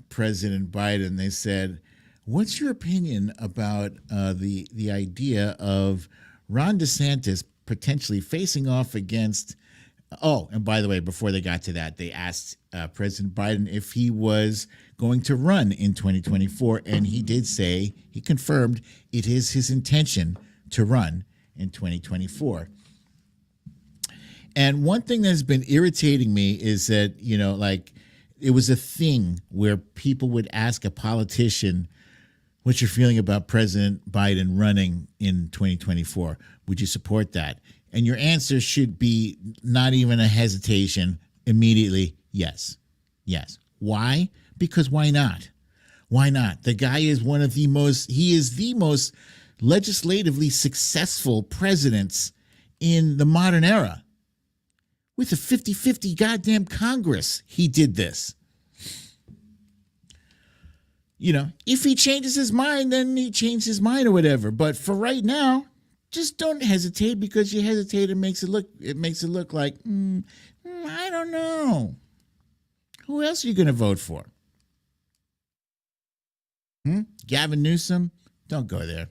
Speaker 1: President Biden, they said, what's your opinion about the idea of Ron DeSantis potentially facing off against, and by the way, before they got to that, they asked President Biden if he was going to run in 2024, and he did say, he confirmed it is his intention to run in 2024. And one thing that's been irritating me is that, it was a thing where people would ask a politician, what's your feeling about President Biden running in 2024? Would you support that? And your answer should be not even a hesitation, immediately, yes. Yes. Why? Because why not? Why not? The guy is he is the most legislatively successful presidents in the modern era. With a 50-50 goddamn Congress, he did this. If he changes his mind, then he changed his mind or whatever. But for right now, just don't hesitate, because you hesitate, it makes it look like, I don't know. Who else are you going to vote for? Gavin Newsom? Don't go there.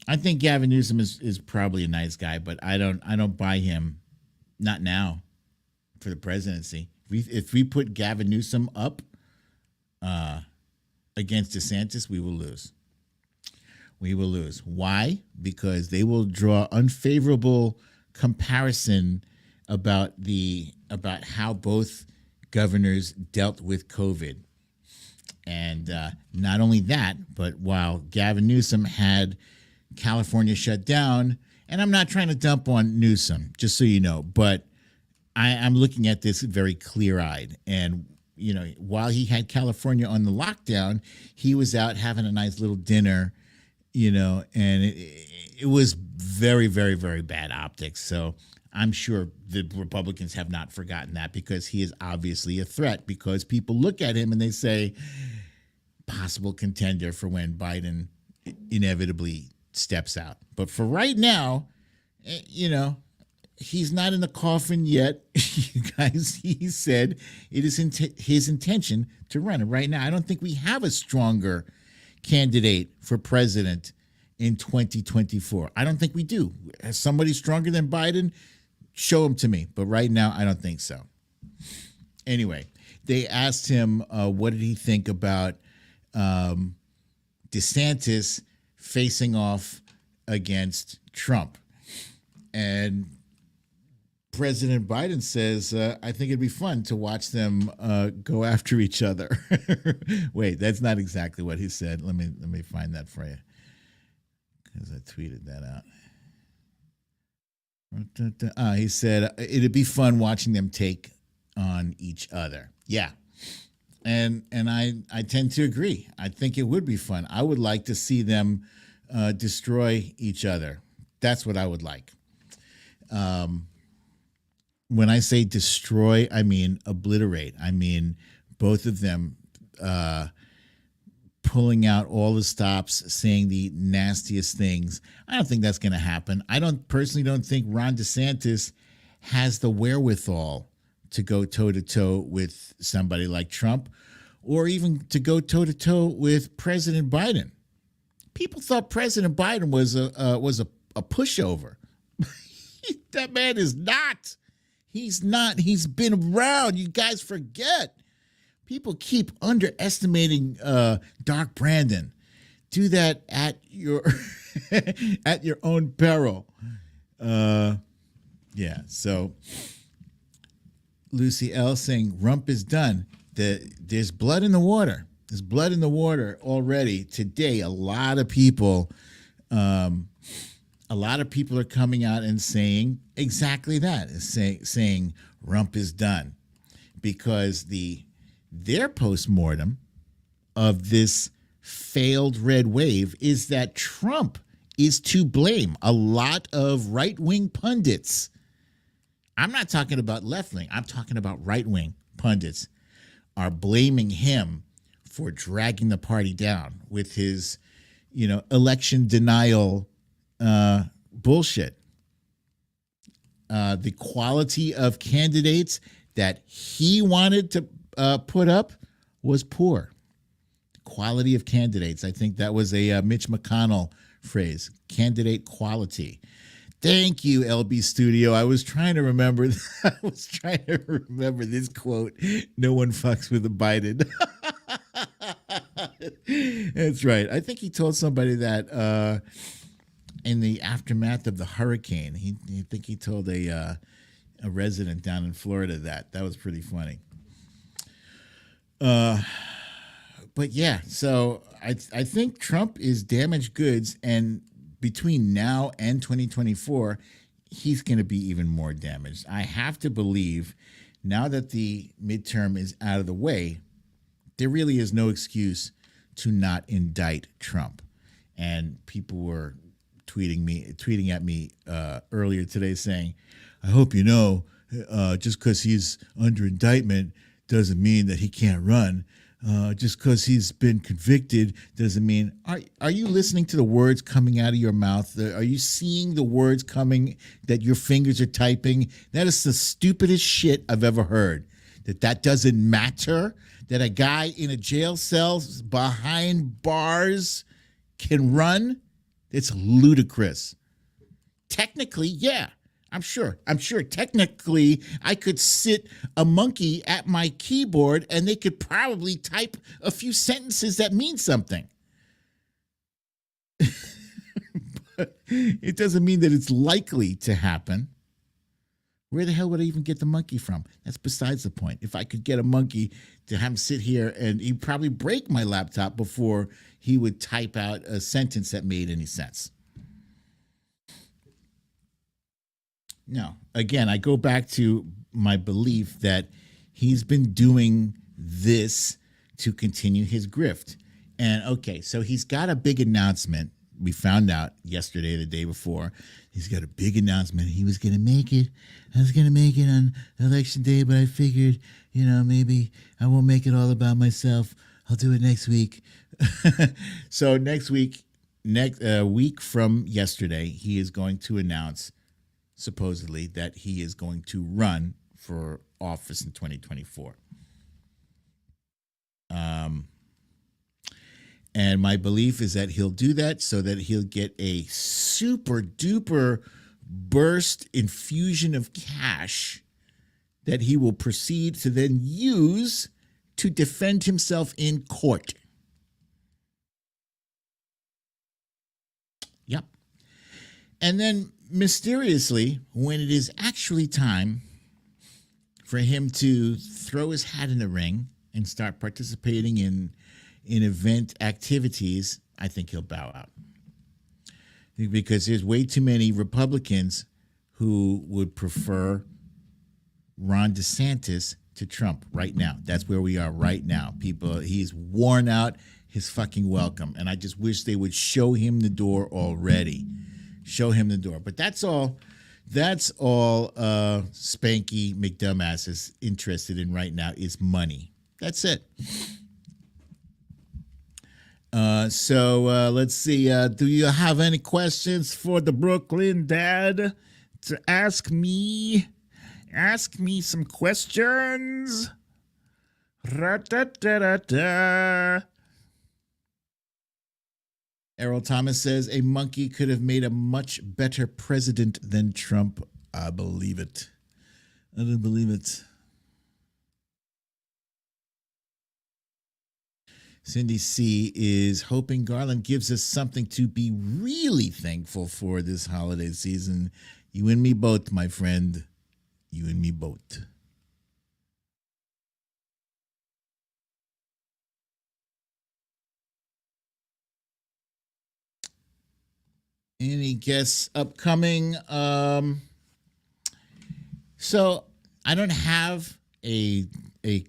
Speaker 1: I think Gavin Newsom is probably a nice guy, but I don't buy him. Not now for the presidency. If we put Gavin Newsom up, against DeSantis, we will lose. We will lose. Why? Because they will draw unfavorable comparison about how both governors dealt with COVID. And not only that, but while Gavin Newsom had California shut down, and I'm not trying to dump on Newsom, just so you know, but I'm looking at this very clear-eyed. And, you know, while he had California on the lockdown, he was out having a nice little dinner, you know, and it was very, very, very bad optics. So I'm sure the Republicans have not forgotten that, because he is obviously a threat, because people look at him and they say, possible contender for when Biden inevitably steps out. But for right now, you know, he's not in the coffin yet. You guys, he said it is his intention to run. And right now, I don't think we have a stronger candidate for president in 2024. I don't think we do. Has somebody stronger than Biden? Show him to me. But right now, I don't think so. Anyway, they asked him what did he think about DeSantis facing off against Trump. And President Biden says, I think it'd be fun to watch them go after each other. Wait, that's not exactly what he said. Let me find that for you, because I tweeted that out. He said it'd be fun watching them take on each other. Yeah. And I tend to agree. I think it would be fun. I would like to see them destroy each other. That's what I would like. When I say destroy, I mean obliterate. I mean both of them pulling out all the stops, saying the nastiest things. I don't think that's going to happen. I personally don't think Ron DeSantis has the wherewithal to go toe-to-toe with somebody like Trump, or even to go toe-to-toe with President Biden. People thought President Biden was a pushover. That man is not. He's not. He's been around. You guys forget. People keep underestimating Doc Brandon. Do that at your at your own peril. Yeah. So Lucy L saying Rump is done. There's blood in the water. There's blood in the water already today. A lot of people are coming out and saying exactly that, saying Rump is done, because their postmortem of this failed red wave is that Trump is to blame. A lot of right-wing pundits, I'm not talking about left-wing, I'm talking about right-wing pundits, are blaming him for dragging the party down with his, election denial bullshit. The quality of candidates that he wanted to put up was poor. Quality of candidates. I think that was a Mitch McConnell phrase. Candidate quality. Thank you, LB Studio. I was trying to remember. I was trying to remember this quote. No one fucks with a Biden. That's right. I think he told somebody that in the aftermath of the hurricane. I think he told a resident down in Florida that. That was pretty funny. But yeah, so I think Trump is damaged goods, and between now and 2024, he's going to be even more damaged. I have to believe, now that the midterm is out of the way, there really is no excuse to not indict Trump. And people were tweeting at me earlier today saying, I hope you know, just because he's under indictment doesn't mean that he can't run. Just because he's been convicted doesn't mean. Are you listening to the words coming out of your mouth? Are you seeing the words coming that your fingers are typing? That is the stupidest shit I've ever heard. That doesn't matter. That a guy in a jail cell behind bars can run. It's ludicrous. Technically, yeah. I'm sure. Technically, I could sit a monkey at my keyboard and they could probably type a few sentences that mean something. But it doesn't mean that it's likely to happen. Where the hell would I even get the monkey from? That's besides the point. If I could get a monkey to have him sit here, and he'd probably break my laptop before he would type out a sentence that made any sense. No, again, I go back to my belief that he's been doing this to continue his grift. And okay, so he's got a big announcement. We found out yesterday, the day before, he's got a big announcement. He was going to make it. I was going to make it on election day, but I figured, maybe I won't make it all about myself. I'll do it next week. So next week, week from yesterday, he is going to announce, supposedly, that he is going to run for office in 2024. And my belief is that he'll do that so that he'll get a super duper burst infusion of cash that he will proceed to then use to defend himself in court. Yep. And then mysteriously, when it is actually time for him to throw his hat in the ring and start participating in event activities, I think he'll bow out. Because there's way too many Republicans who would prefer Ron DeSantis to Trump right now. That's where we are right now. He's worn out his fucking welcome. And I just wish they would show him the door already. Show him the door. But that's all Spanky McDumbass is interested in right now is money. That's it. So let's see. Do you have any questions for the Brooklyn Dad to ask me? Ask me some questions. Ra-da-da-da-da. Errol Thomas says a monkey could have made a much better president than Trump. I believe it. I don't believe it. Cindy C. is hoping Garland gives us something to be really thankful for this holiday season. You and me both, my friend. You and me both. Any guests upcoming? So I don't have a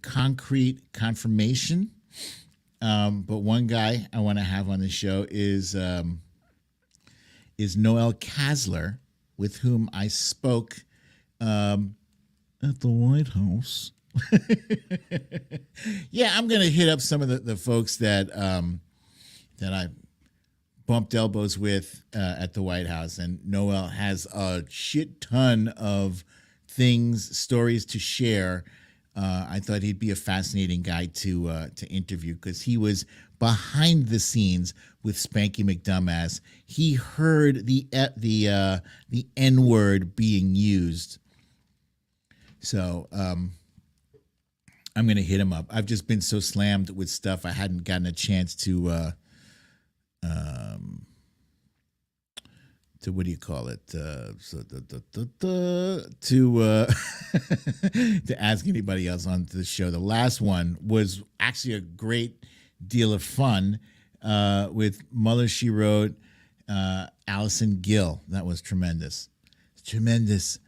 Speaker 1: concrete confirmation. But one guy I want to have on the show is Noel Kasler, with whom I spoke at the White House. Yeah, I'm going to hit up some of the folks that I bumped elbows with at the White House. And Noel has a shit ton of stories to share. I thought he'd be a fascinating guy to interview because he was behind the scenes with Spanky McDumbass. He heard the N-word being used. So I'm going to hit him up. I've just been so slammed with stuff I hadn't gotten a chance to what do you call it? To ask anybody else on the show. The last one was actually a great deal of fun with Mother She Wrote, Allison Gill. That was tremendous. Tremendous.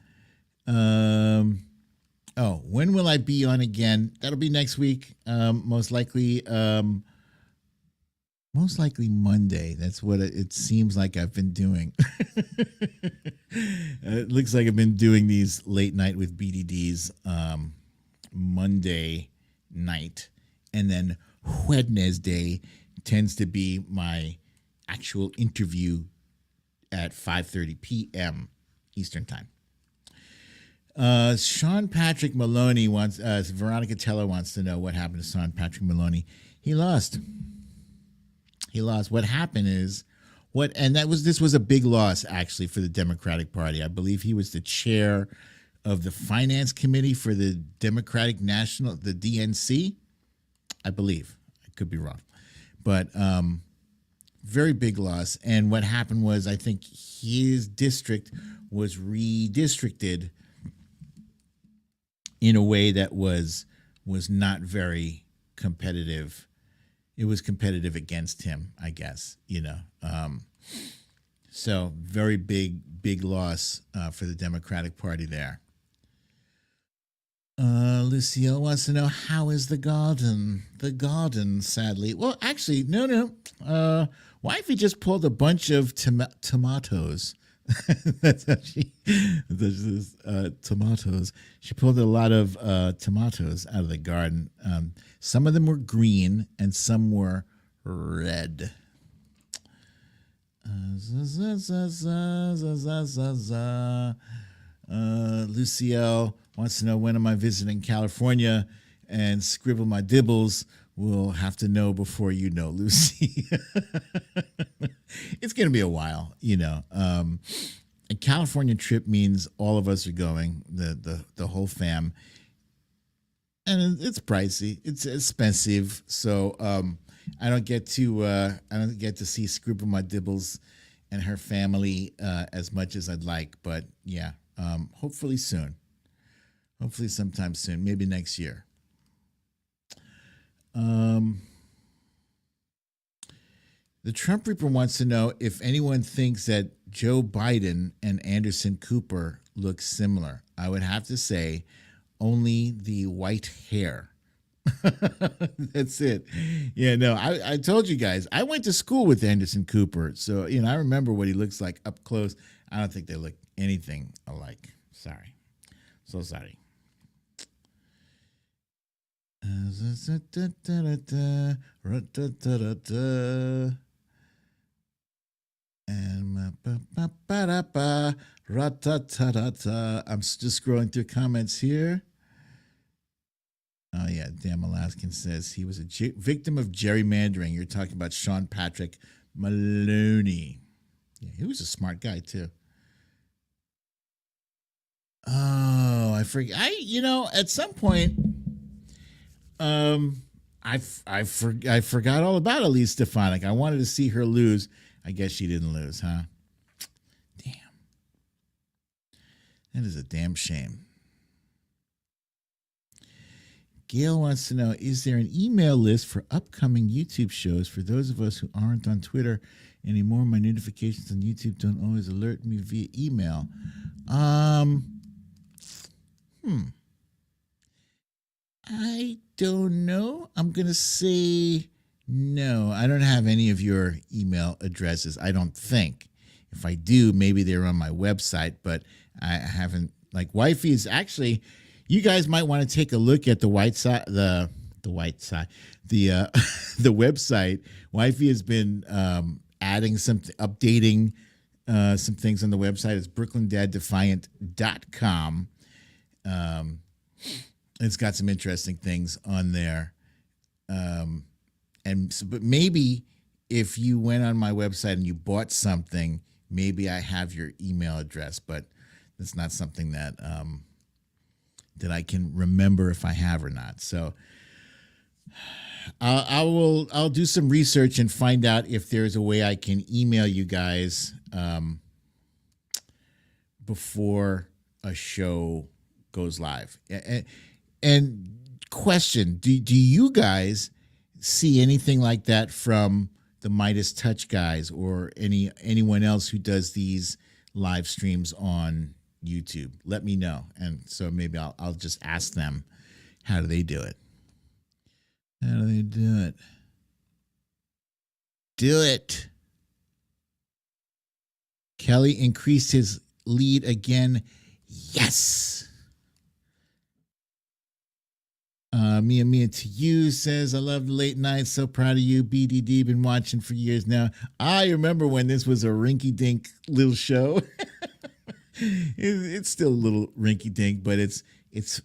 Speaker 1: When will I be on again? That'll be next week. Most likely Monday. That's what it seems like I've been doing. It looks like I've been doing these late night with BDDs Monday night. And then Wednesday tends to be my actual interview at 5:30 p.m. Eastern Time. Sean Patrick Maloney wants, Veronica Teller wants to know what happened to Sean Patrick Maloney. He lost. What happened is And this was a big loss actually for the Democratic Party. I believe he was the chair of the finance committee for the Democratic National, the DNC. I believe. I could be wrong. But very big loss. And what happened was, I think his district was redistricted in a way that was not very competitive. It was competitive against him, I guess, So very big loss for the Democratic Party there. Lucille wants to know, how is the garden? The garden, sadly. Well, actually, no. Wifey just pulled a bunch of tomatoes. That's how tomatoes. She pulled a lot of tomatoes out of the garden. Some of them were green and some were red. Lucille wants to know, when am I visiting California and scribble my dibbles? We'll have to know before you know, Lucy. It's going to be a while, A California trip means all of us are going, the whole fam. And it's pricey. It's expensive. So I don't get to see Scribble My Dibbles and her family as much as I'd like. But yeah, hopefully soon. Hopefully sometime soon, maybe next year. The Trump Reaper wants to know if anyone thinks that Joe Biden and Anderson Cooper look similar. I would have to say only the white hair. That's it. Yeah, no, I told you guys, I went to school with Anderson Cooper. So, I remember what he looks like up close. I don't think they look anything alike. Sorry. So sorry. And I'm just scrolling through comments here. Oh yeah, Dan Alaskan says he was a victim of gerrymandering. You're talking about Sean Patrick Maloney. Yeah, he was a smart guy too. Oh, I forget. At some point, I forgot all about Elise Stefanik. I wanted to see her lose. I guess she didn't lose, huh? Damn. That is a damn shame. Gail wants to know, is there an email list for upcoming YouTube shows for those of us who aren't on Twitter anymore? My notifications on YouTube don't always alert me via email. I don't know. I'm going to say no. I don't have any of your email addresses, I don't think. If I do, maybe they're on my website, but I haven't. Like, Wifey is actually, you guys might want to take a look at the website. Wifey has been adding updating some things on the website. It's brooklynDadDefiant.com. It's got some interesting things on there. But maybe if you went on my website and you bought something, maybe I have your email address, but that's not something that I can remember if I have or not. So I'll do some research and find out if there's a way I can email you guys before a show goes live. And question, do you guys see anything like that from the Midas Touch guys or anyone else who does these live streams on YouTube? Let me know. And so maybe I'll just ask them, how do they do it? How do they do it? Do it. Kelly increased his lead again. Yes. Mia to you says, I love the late nights. So proud of you. BDD, been watching for years now. I remember when this was a rinky-dink little show. It's still a little rinky-dink, but it's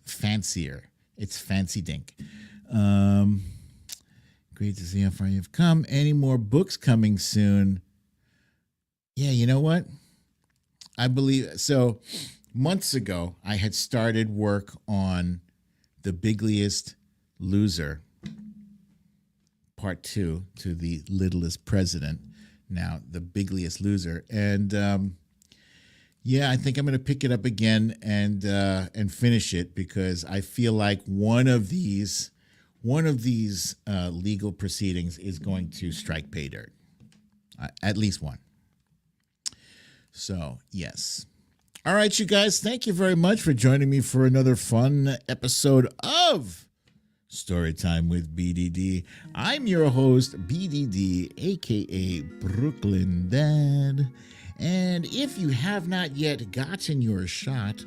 Speaker 1: fancier. It's fancy dink. Great to see how far you've come. Any more books coming soon? Yeah, you know what? I believe so. Months ago, I had started work on The Bigliest Loser, part two, to The Littlest President. Now, The Bigliest Loser. And yeah, I think I'm going to pick it up again and finish it, because I feel like one of these legal proceedings is going to strike pay dirt. At least one. So, yes. All right, you guys, thank you very much for joining me for another fun episode of Storytime with BDD. I'm your host, BDD, aka Brooklyn Dad. And if you have not yet gotten your shot,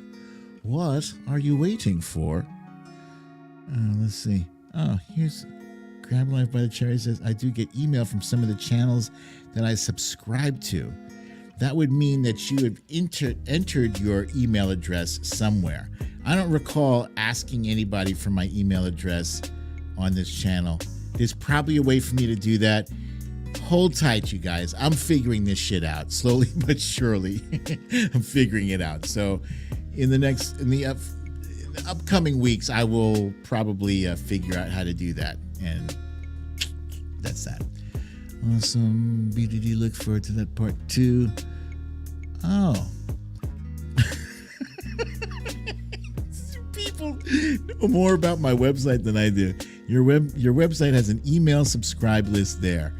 Speaker 1: what are you waiting for? Let's see. Oh, here's Grab Life by the Cherry says, I do get email from some of the channels that I subscribe to. That would mean that you have entered your email address somewhere. I don't recall asking anybody for my email address on this channel. There's probably a way for me to do that. Hold tight, you guys. I'm figuring this shit out slowly but surely. I'm figuring it out. So in the upcoming weeks, I will probably figure out how to do that. And that's that. Awesome. BDD, look forward to that part 2. Oh. People know more about my website than I do. Your website has an email subscribe list there.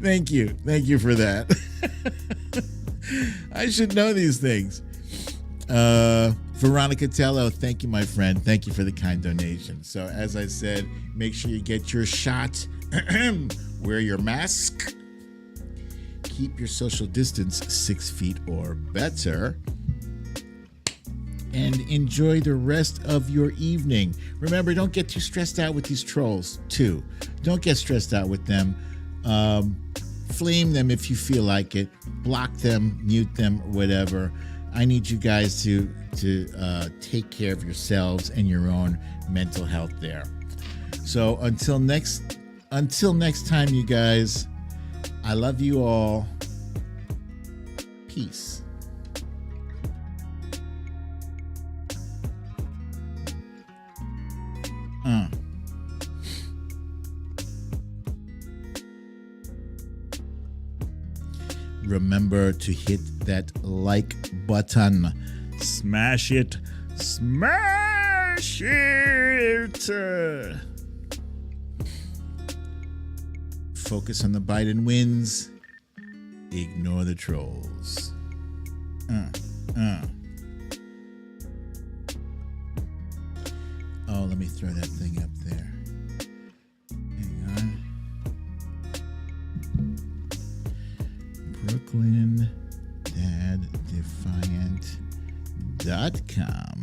Speaker 1: Thank you for that. I should know these things. Veronica Tello, thank you, my friend. Thank you for the kind donation. So as I said, make sure you get your shot. Wear your mask. Keep your social distance 6 feet or better. And enjoy the rest of your evening. Remember, don't get too stressed out with these trolls, too. Don't get stressed out with them. Flame them if you feel like it. Block them, mute them, whatever. I need you guys to take care of yourselves and your own mental health there. So until next time, you guys, I love you all. Peace. Remember to hit that like button. Smash it. Smash it. Focus on the Biden wins. Ignore the trolls. Oh, let me throw that thing up there. Hang on. BrooklynDadDefiant.com.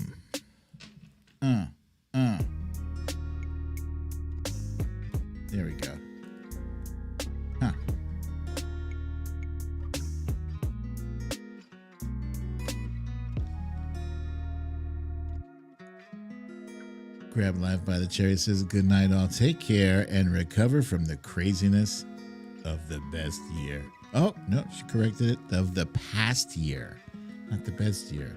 Speaker 1: There we go. Grab Life by the Cherry says, good night all. Take care and recover from the craziness of the best year. Oh, no, she corrected it. Of the past year, not the best year.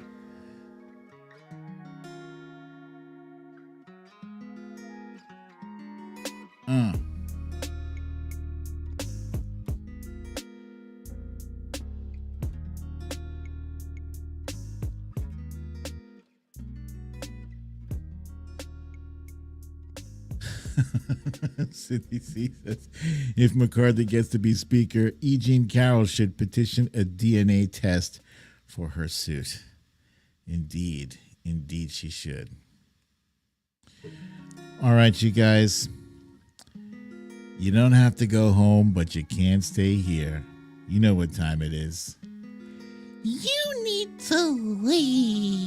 Speaker 1: Sydney C says, if McCarthy gets to be speaker, E. Jean Carroll should petition a DNA test for her suit. Indeed she should. All right, you guys. You don't have to go home, but you can't stay here. You know what time it is. You need to leave.